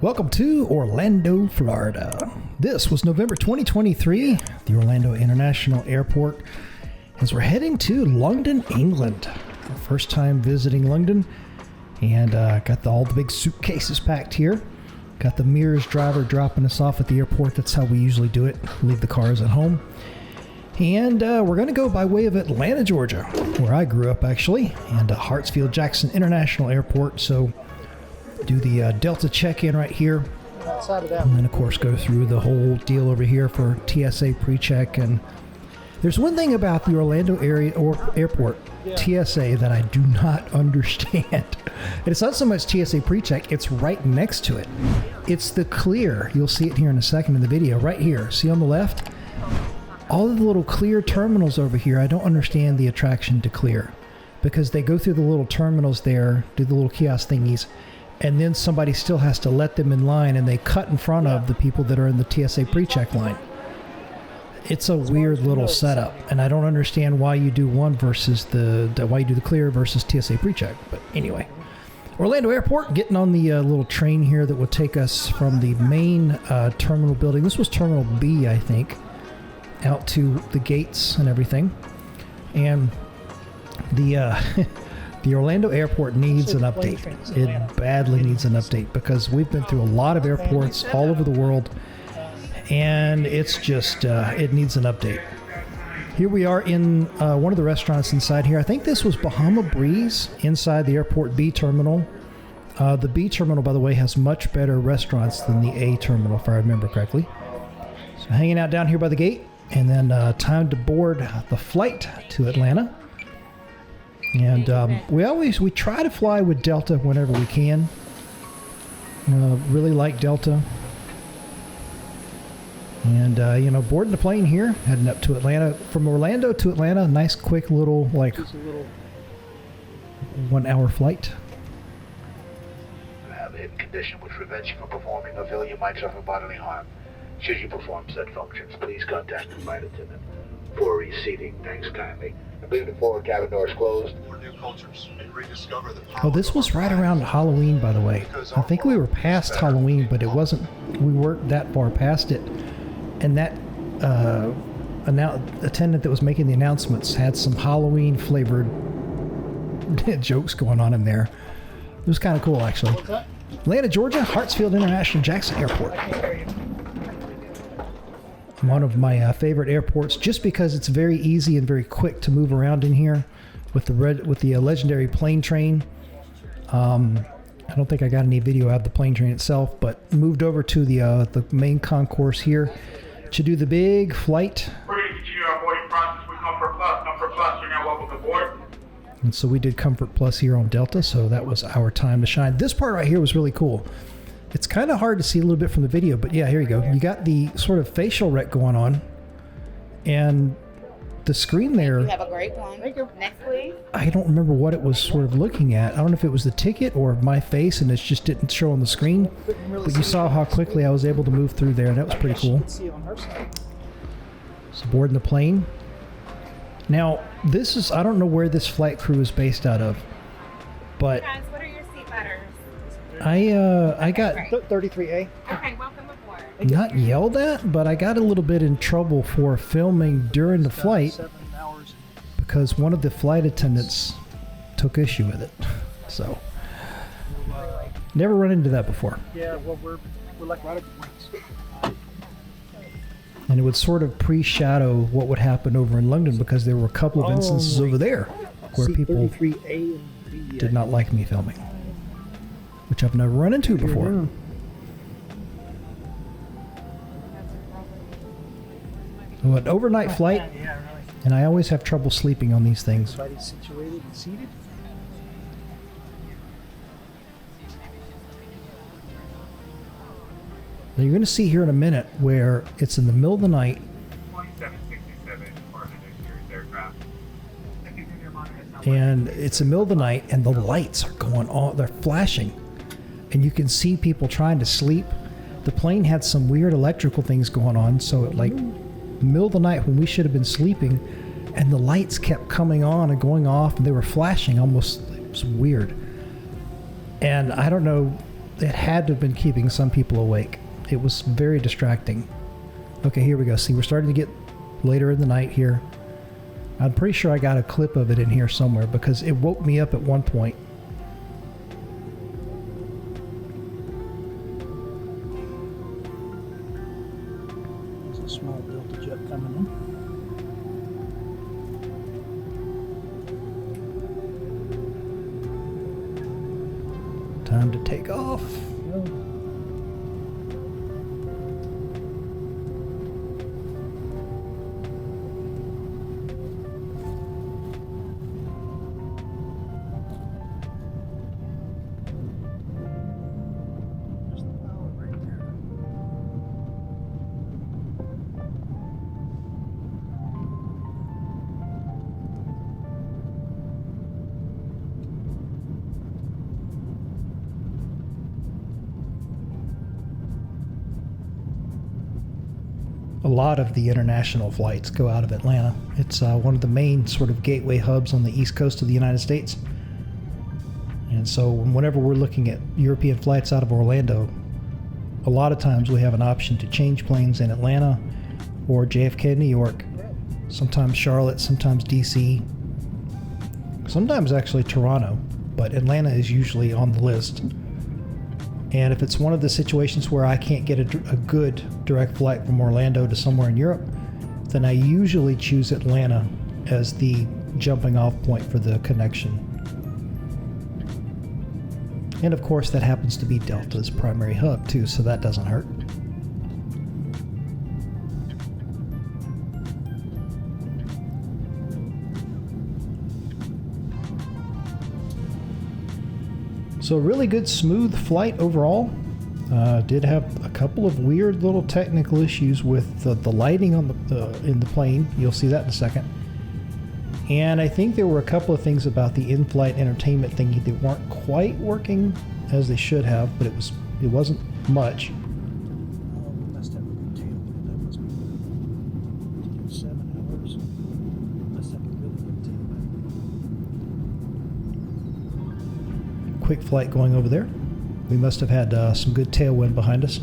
Welcome to Orlando, Florida. This was November 2023, the Orlando International Airport, as we're heading to London, England. Our first time visiting London, and got all the big suitcases packed here. Got the Mears driver dropping us off at the airport. That's how we usually do it, leave the cars at home. And we're going to go by way of Atlanta, Georgia, where I grew up actually, and Hartsfield Jackson International Airport. So do the Delta check-in right here, and then of course go through the whole deal over here for TSA pre-check. And there's one thing about the Orlando area or airport TSA that I do not understand. And it's not so much TSA pre-check, it's right next to it. It's the clear. You'll see it here in a second in the video. Right here, see on the left? All of the little clear terminals over here, I don't understand the attraction to clear, because they go through the little terminals there, do the little kiosk thingies, and then somebody still has to let them in line, and they cut in front of the people that are in the TSA pre-check line. It's a weird little setup, and I don't understand why you do one versus why you do the clear versus TSA pre-check. But anyway, Orlando Airport, getting on the little train here that will take us from the main terminal building. This was Terminal B, I think, out to the gates and everything. And the the Orlando Airport needs an update. It badly needs an update, because we've been through a lot of airports all over the world, and it's just, it needs an update. Here we are in one of the restaurants inside here. I think this was Bahama Breeze inside the Airport B terminal. The B terminal, by the way, has much better restaurants than the A terminal, if I remember correctly. So hanging out down here by the gate, and then time to board the flight to Atlanta. And we try to fly with Delta whenever we can. Really like Delta. And boarding the plane here, heading up to Atlanta. From Orlando to Atlanta, nice quick little 1 hour flight. You have a hidden condition which prevents you from performing or feel you might suffer bodily harm. Should you perform said functions, please contact the flight attendant. For reseating, thanks kindly. I believe the forward cabin door is closed. For new cultures and rediscover the power. Oh, this was right around Halloween, by the way. I think we were past Halloween, but it wasn't. We weren't that far past it. And that attendant that was making the announcements had some Halloween flavored jokes going on in there. It was kind of cool, actually. Atlanta, Georgia, Hartsfield International Jackson Airport. One of my favorite airports, just because it's very easy and very quick to move around in here with the legendary plane train. I don't think I got any video out of the plane train itself, but moved over to the main concourse here to do the big flight. We're going to continue our boarding process with Comfort Plus. Comfort Plus, you're now welcome aboard. And so we did Comfort Plus here on Delta, so that was our time to shine. This part right here was really cool. It's kind of hard to see a little bit from the video, but yeah, here you go. You got the sort of facial rec going on, and the screen there. You have a great one. Thank you. Next, please. I don't remember what it was sort of looking at. I don't know if it was the ticket or my face, and it just didn't show on the screen. But you saw how quickly I was able to move through there. That was pretty cool. So boarding the plane. Now, this is, I don't know where this flight crew is based out of, but Guys, what are your seat butters? I got 33A. Okay, welcome aboard. not yelled at, but I got a little bit in trouble for filming during the flight because one of the flight attendants took issue with it. So, never run into that before. Yeah, well, we're like right at the wings. And it would sort of pre-shadow what would happen over in London, because there were a couple of instances over there where people 33A and B, did not like me filming, which I've never run into before. So an overnight flight, Yeah, really. and I always have trouble sleeping on these things. Everybody's situated and seated. Now you're going to see here in a minute where it's in the middle of the night, 2767 for the next year's aircraft. and it's the middle of the night, and the lights are going on, they're flashing, and you can see people trying to sleep. The plane had some weird electrical things going on, so at like middle of the night when we should have been sleeping, and the lights kept coming on and going off, and they were flashing almost. It was weird. And I don't know it had to have been keeping some people awake. It was very distracting. Okay, here we go. See, we're starting to get later in the night here. I'm pretty sure I got a clip of it in here somewhere because it woke me up at one point. There's a small Delta jet coming in. Time to take off. There's the pilot right there. A lot of the international flights go out of Atlanta. It's one of the main sort of gateway hubs on the east coast of the United States. And so whenever we're looking at European flights out of Orlando, a lot of times we have an option to change planes in Atlanta or JFK, New York, sometimes Charlotte, sometimes DC, sometimes actually Toronto, but Atlanta is usually on the list. And if it's one of the situations where I can't get a good direct flight from Orlando to somewhere in Europe, then I usually choose Atlanta as the jumping off point for the connection. And of course, that happens to be Delta's primary hub too, so that doesn't hurt. So a really good, smooth flight overall. Did have a couple of weird little technical issues with the lighting on in the plane. You'll see that in a second. And I think there were a couple of things about the in-flight entertainment thingy that weren't quite working as they should have, but it wasn't much. Oh, we must have a good tail. That must be 7 hours. Must have a really good tail. Quick flight going over there. We must have had some good tailwind behind us.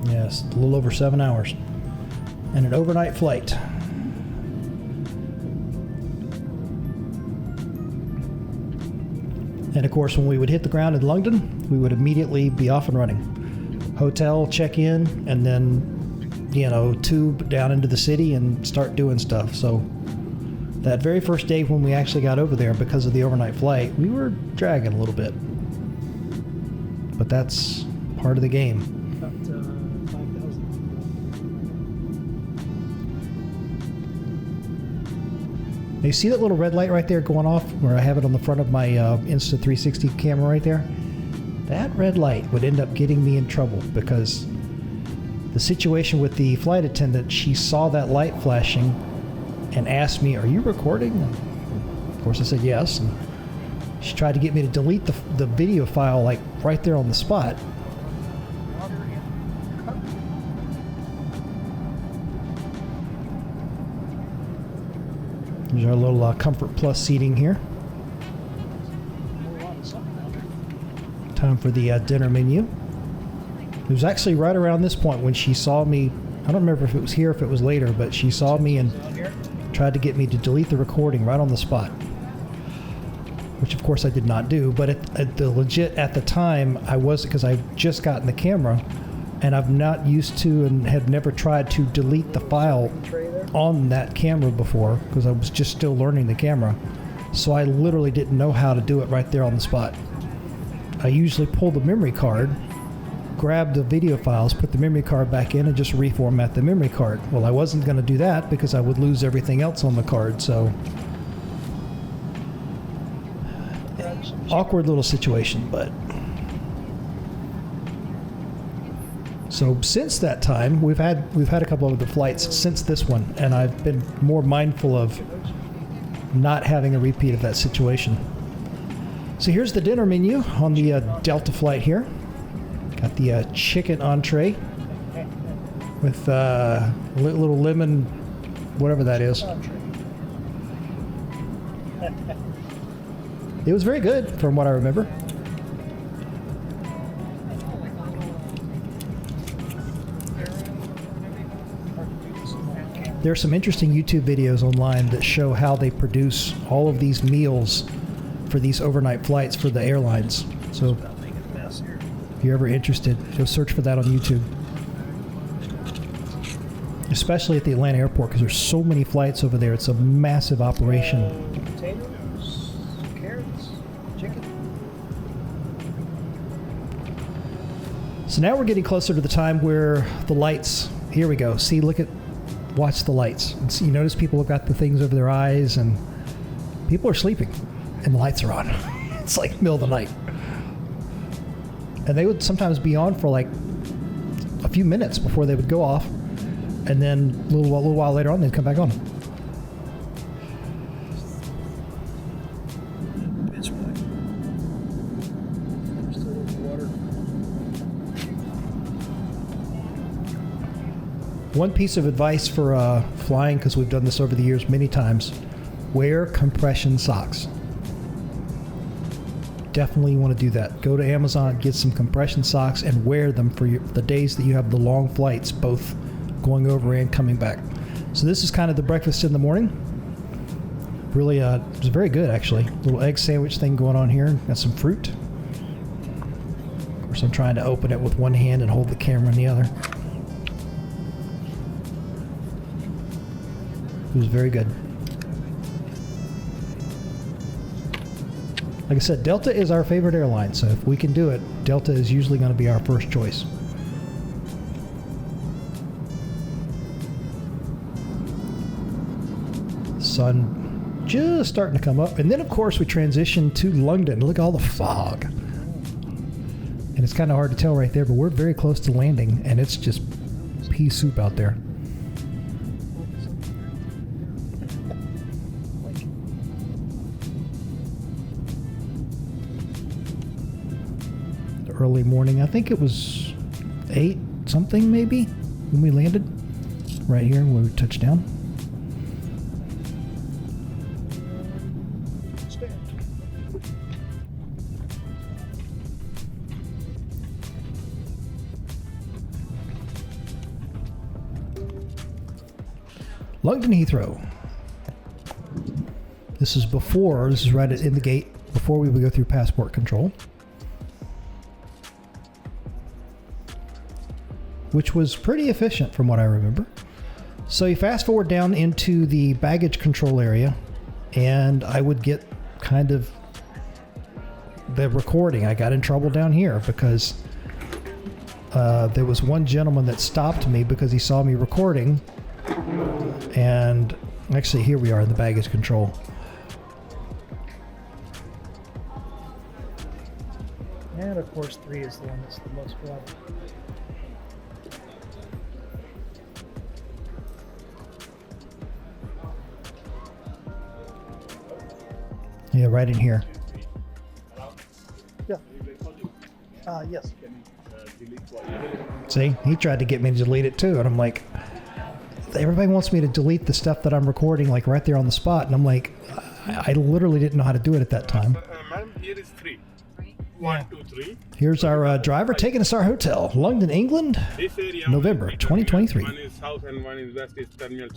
Yes, a little over 7 hours. And an overnight flight. And of course, when we would hit the ground in London, we would immediately be off and running. Hotel, check in, and then, tube down into the city and start doing stuff. So that very first day when we actually got over there, because of the overnight flight, we were dragging a little bit. But that's part of the game. About 5,000. You see that little red light right there going off where I have it on the front of my Insta360 camera right there? That red light would end up getting me in trouble because the situation with the flight attendant, she saw that light flashing and asked me, "Are you recording?" And of course I said yes. And she tried to get me to delete the video file like right there on the spot. Water and cover. There's our little Comfort Plus seating here. A lot of something out there. Time for the dinner menu. It was actually right around this point when she saw me. I don't remember if it was here, if it was later, but she saw me and tried to get me to delete the recording right on the spot. Which of course I did not do, but at the time I was, because I just gotten the camera and I've not used to and had never tried to delete the file on that camera before because I was just still learning the camera. So I literally didn't know how to do it right there on the spot. I usually pull the memory card, grab the video files, put the memory card back in and just reformat the memory card. Well, I wasn't going to do that because I would lose everything else on the card, so awkward little situation, but so since that time we've had a couple of other flights since this one, and I've been more mindful of not having a repeat of that situation. So here's the dinner menu on the Delta flight here. Got the chicken entree with little lemon, whatever that is. It was very good from what I remember. There are some interesting YouTube videos online that show how they produce all of these meals for these overnight flights for the airlines. So if you're ever interested, go search for that on YouTube. Especially at the Atlanta airport, because there's so many flights over there. It's a massive operation. Potatoes, carrots, chicken. So now we're getting closer to the time where the lights, here we go. See, watch the lights. And see, you notice people have got the things over their eyes and people are sleeping and the lights are on. It's like middle of the night. And they would sometimes be on for like a few minutes before they would go off. And then a little while later on, they'd come back on. One piece of advice for flying, because we've done this over the years many times, wear compression socks. Definitely want to do that. Go to Amazon, get some compression socks, and wear them for the days that you have the long flights, both going over and coming back. So this is kind of the breakfast in the morning. Really, it was very good, actually. Little egg sandwich thing going on here. Got some fruit. Of course, I'm trying to open it with one hand and hold the camera in the other. It was very good. Like I said, Delta is our favorite airline, so if we can do it, Delta is usually going to be our first choice. Sun just starting to come up. And then, of course, we transition to London. Look at all the fog. And it's kind of hard to tell right there, but we're very close to landing, and it's just pea soup out there. Early morning. I think it was 8 something maybe when we landed right here when we touched down. London Heathrow. This is right in the gate before we would go through passport control, which was pretty efficient from what I remember. So you fast forward down into the baggage control area, and I would get kind of the recording. I got in trouble down here because there was one gentleman that stopped me because he saw me recording. And actually, here we are in the baggage control. And of course, 3 is the one that's the most crowded. Yeah, right in here. Yeah. Yes. See, he tried to get me to delete it too, and I'm like, everybody wants me to delete the stuff that I'm recording, like right there on the spot, and I'm like, I literally didn't know how to do it at that time. Madam, here is 3. 1, 2, 3. Here's our driver taking us to our hotel, London, England, This area November 2023. One is south and one is west. Is terminal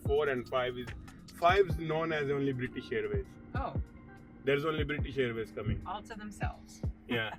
4 and 5 is 5 is known as only British Airways. Oh, There's only British Airways coming. all to themselves. Yeah.